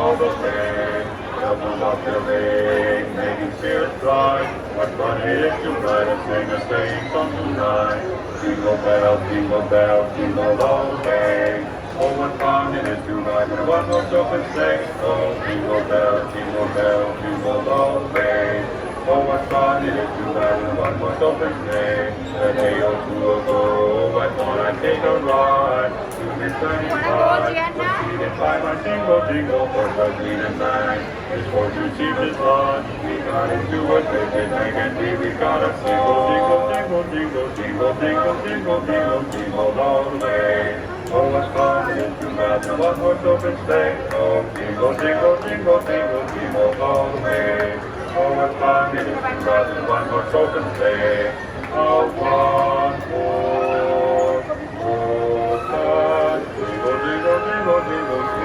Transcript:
all the way. Help them off their ring, making spirits bright. What fun it is to ride and sing a sleighing song tonight. Jingle bells, jingle all the way. Oh, what fun it is to ride in a one-horse open sleigh. Oh, jingle bells, jingle all the way. Oh, what fun it is to ride in a one-horse open sleigh. A day or two ago, I thought I'd take a ride to this sunny side. Proceeded by my jingle, horse ugly and nice. His horse received his lunch. We got into a twisted wagon, we got a jingle all the way. Oh, what fun it is to ride in a one-horse open sleigh. Oh, jingle all the way. Oh, what fun it is to ride in a one-horse open sleigh. A one-horse open, jingle,